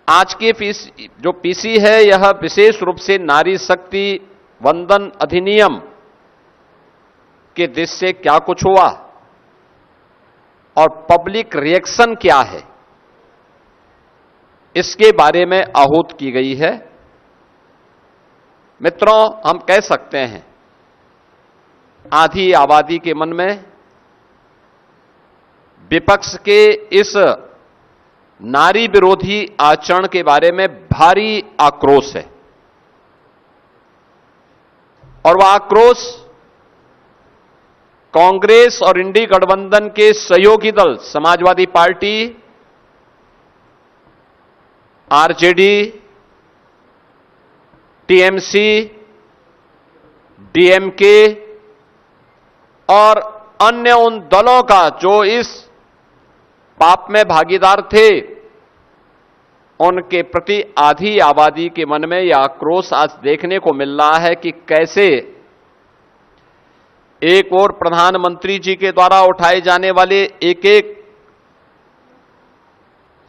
आज की जो पीसी है यह विशेष रूप से नारी शक्ति वंदन अधिनियम के दृष्टि से क्या कुछ हुआ और पब्लिक रिएक्शन क्या है, इसके बारे में आहूत की गई है। मित्रों, हम कह सकते हैं आधी आबादी के मन में विपक्ष के इस नारी विरोधी आचरण के बारे में भारी आक्रोश है और वह आक्रोश कांग्रेस और इंडी गठबंधन के सहयोगी दल Samajwadi party, RJD, TMC, DMK और अन्य उन दलों का जो इस पाप में भागीदार थे, उनके प्रति आधी आबादी के मन में यह आक्रोश आज देखने को मिल रहा है कि कैसे एक और प्रधानमंत्री जी के द्वारा उठाए जाने वाले एक एक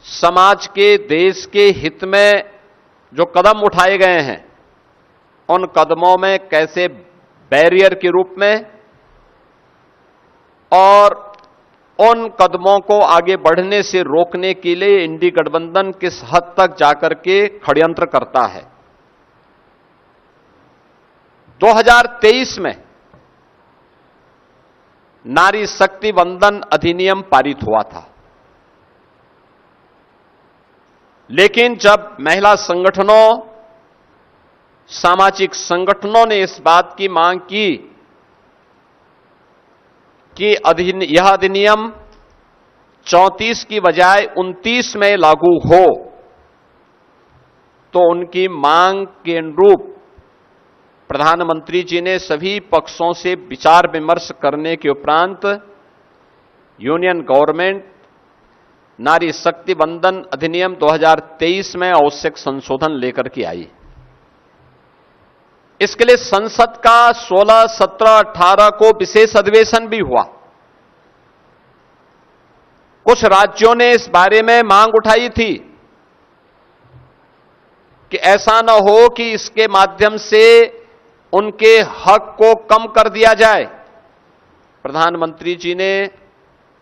समाज के, देश के हित में जो कदम उठाए गए हैं, उन कदमों में कैसे बैरियर के रूप में और उन कदमों को आगे बढ़ने से रोकने के लिए इंडी गठबंधन किस हद तक जाकर के षड्यंत्र करता है। 2023 में नारी शक्ति वंदन अधिनियम पारित हुआ था, लेकिन जब महिला संगठनों, सामाजिक संगठनों ने इस बात की मांग की कि यह अधिनियम 34 की बजाय 29 में लागू हो, तो उनकी मांग के अनुरूप प्रधानमंत्री जी ने सभी पक्षों से विचार विमर्श करने के उपरांत यूनियन गवर्नमेंट नारी शक्ति वंदन अधिनियम 2023 में आवश्यक संशोधन लेकर के आई। इसके लिए संसद का 16, 17, 18 को विशेष अधिवेशन भी हुआ। कुछ राज्यों ने इस बारे में मांग उठाई थी कि ऐसा न हो कि इसके माध्यम से उनके हक को कम कर दिया जाए। प्रधानमंत्री जी ने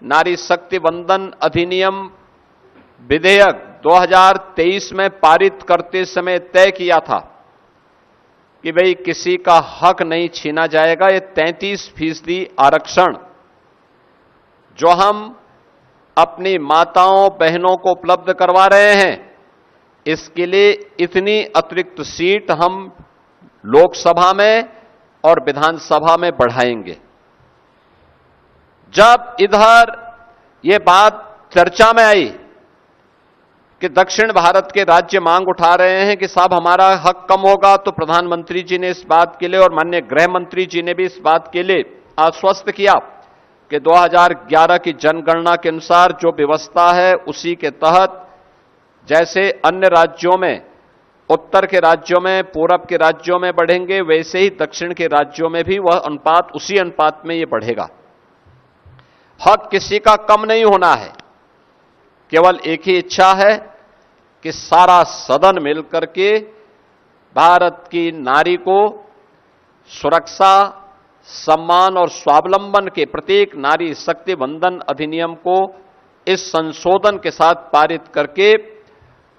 नारी शक्ति वंदन अधिनियम विधेयक 2023 में पारित करते समय तय किया था कि भाई किसी का हक नहीं छीना जाएगा। ये 33% आरक्षण जो हम अपनी माताओं बहनों को उपलब्ध करवा रहे हैं, इसके लिए इतनी अतिरिक्त सीट हम लोकसभा में और विधानसभा में बढ़ाएंगे। जब इधर ये बात चर्चा में आई कि दक्षिण भारत के राज्य मांग उठा रहे हैं कि साहब हमारा हक कम होगा, तो प्रधानमंत्री जी ने इस बात के लिए और माननीय गृह मंत्री जी ने भी इस बात के लिए आश्वस्त किया कि 2011 की जनगणना के अनुसार जो व्यवस्था है उसी के तहत जैसे अन्य राज्यों में, उत्तर के राज्यों में, पूरब के राज्यों में बढ़ेंगे, वैसे ही दक्षिण के राज्यों में भी वह अनुपात, उसी अनुपात में यह बढ़ेगा। हक किसी का कम नहीं होना है, केवल एक ही इच्छा है कि सारा सदन मिलकर के भारत की नारी को सुरक्षा, सम्मान और स्वावलंबन के प्रत्येक नारी शक्ति वंदन अधिनियम को इस संशोधन के साथ पारित करके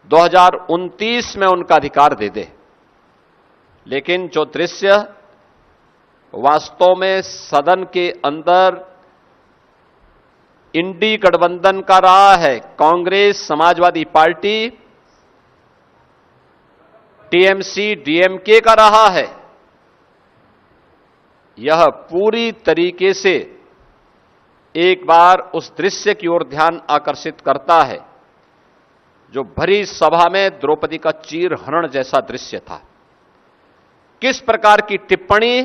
2029 में उनका अधिकार दे दे। लेकिन जो दृश्य वास्तव में सदन के अंदर इंडी गठबंधन का रहा है, Congress, Samajwadi party, TMC, DMK का रहा है, यह पूरी तरीके से एक बार उस दृश्य की ओर ध्यान आकर्षित करता है जो भरी सभा में द्रौपदी का चीरहरण जैसा दृश्य था। किस प्रकार की टिप्पणी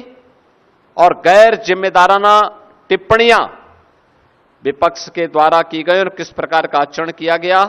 और गैर जिम्मेदाराना टिप्पणियां विपक्ष के द्वारा की गई और किस प्रकार का आचरण किया गया,